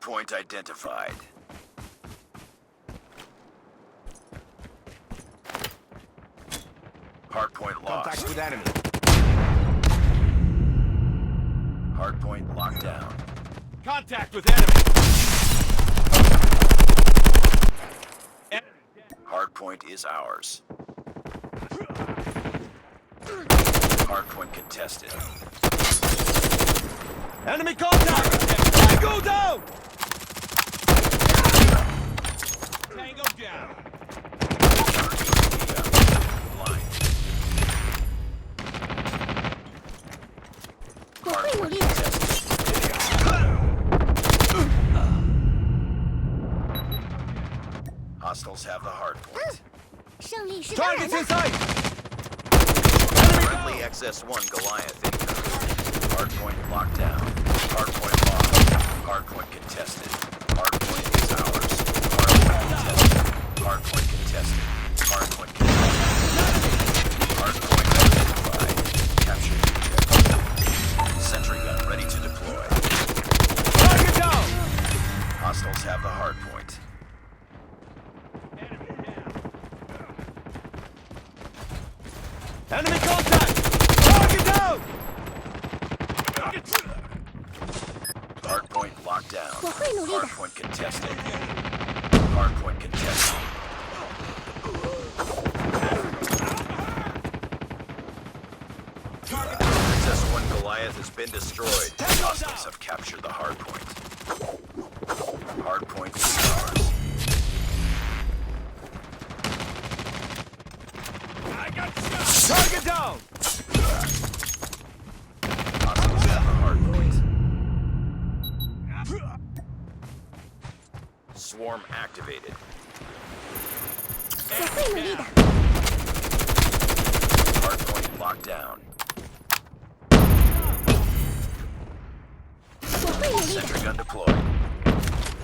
Hardpoint identified. Hardpoint lost. Contact with enemy. Hardpoint locked down. Contact with enemy. Hardpoint is ours. Hardpoint contested. Enemy contact! Tango down! Tango down. Line. Hardpoint Hostiles have the hardpoint. 胜利是当然 Targets 的。 in sight! Friendly XS-1 Goliath incoming. Hardpoint locked down. Hardpoint lost. Hardpoint contested. Hardpoint is ours. Hardpoint contested. Hardpoint contested. Hardpoint identified. Capture the objective. Sentry gun ready to deploy. Target down! Hostiles have the hardpoint. Enemy contact! Target down! Hardpoint locked down. 我会努力的。 Hardpoint contested. Hardpoint contested. SS-1 Goliath has been destroyed. Hostiles have captured the hardpoint. Hardpoint is ours. Target down! Hostiles have the hardpoint. Swarm activated. 我会努力的。 Hardpoint locked down. 我会努力的。 Sentry gun deployed.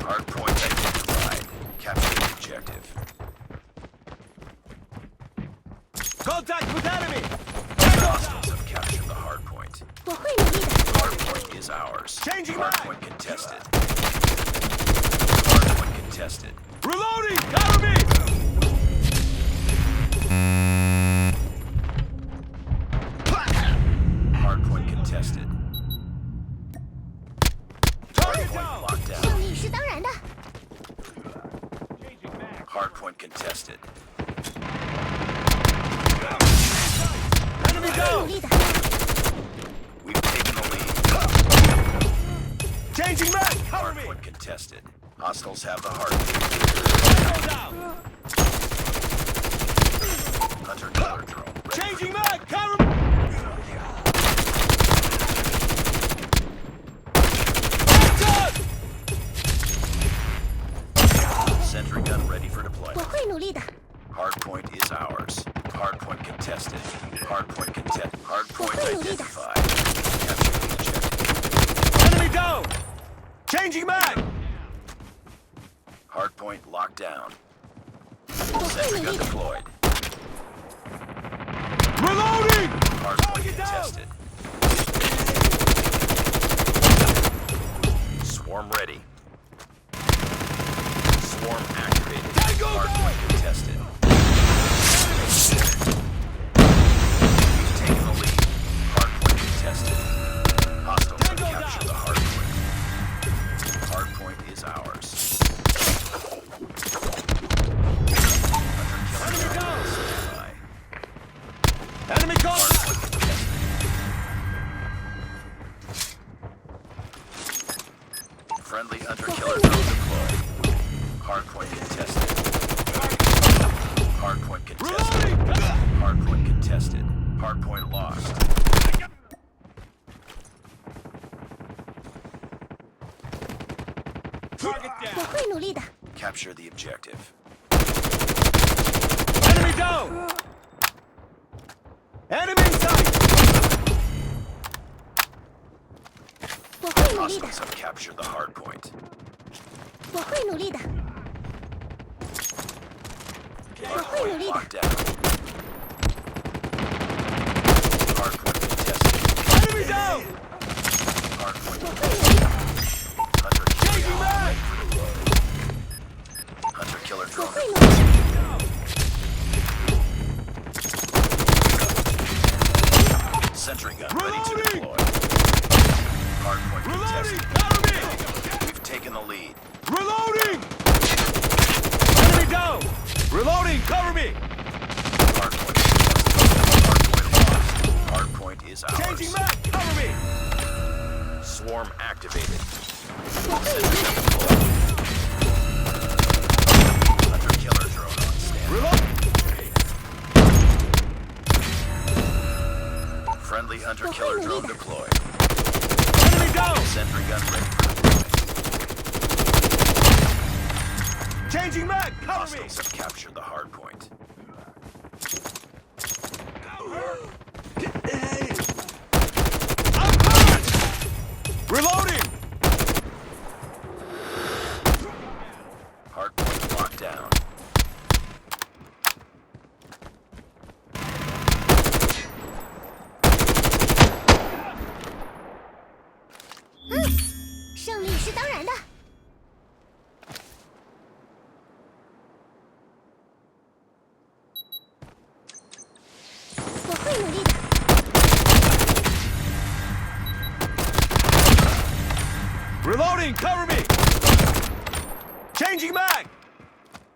Hardpoint identified. Capture the objective. Contact with enemy! Hostiles have captured the hardpoint. 我会努力的。 Hardpoint is ours. Changing back. Hardpoint contested. Hardpoint contested. Reloading! Cover me! Hardpoint contested. Target Hardpoint down! locked down. 胜利是当然的。 Hardpoint contested. Enemy 会 down! 努力的。 We've taken the lead. Changing back! Cover me! Hardpoint contested. Hostiles have the hardpoint. Tango down! Hunter-killer drone. Ready. Changing back! Cover me! Sentry gun ready for 我 deployment. 会努力的。 Hardpoint is ours. Hardpoint contested. Hardpoint contested. Hardpoint Well, wait, identified. Capture the objective. Enemy down! Changing back! Hardpoint locked down. 我会 Sentry 努 gun 力的。 deployed. Reloading! Hardpoint Target down! contested. Swarm ready. Swarm activated. Tango Hardpoint down! contested. We've taken the lead. Hardpoint contested. Hostiles have Tango captured down! the hardpoint. Hardpoint is ours. Enemy down! Standby. Enemy contact! Hardpoint contested. Friendly hunter-killer drone deployed. Hardpoint contested. Hardpoint contested. Reloading! Hardpoint contested. Hardpoint lost. Target 我 down! 会努力的。 Capture the objective. Enemy down! Enemy in sight! 我会努力的。 Hostiles have captured the hardpoint. 我会努力的。我会努 Hardpoint 力的。 locked down. Hardpoint contested. Enemy down! Hardpoint 我会努力的。hunter-killer Changing back! Reloading! Enemy down! Reloading! Cover me! Hardpoint lost. Hardpoint is ours. Changing map! Cover me! Swarm activated. 我会努力的。 Hunter killer drone on standby. Reload! Friendly hunter killer drone deployed. Enemy down! Sentry gun ready for deployment. Changing mag! Cover me! Hostiles have captured the hardpoint. I'm hurt! Reloading! Hardpoint locked down.嗯，胜利是当然的。我会努力的。 Reloading! Cover me! Changing mag!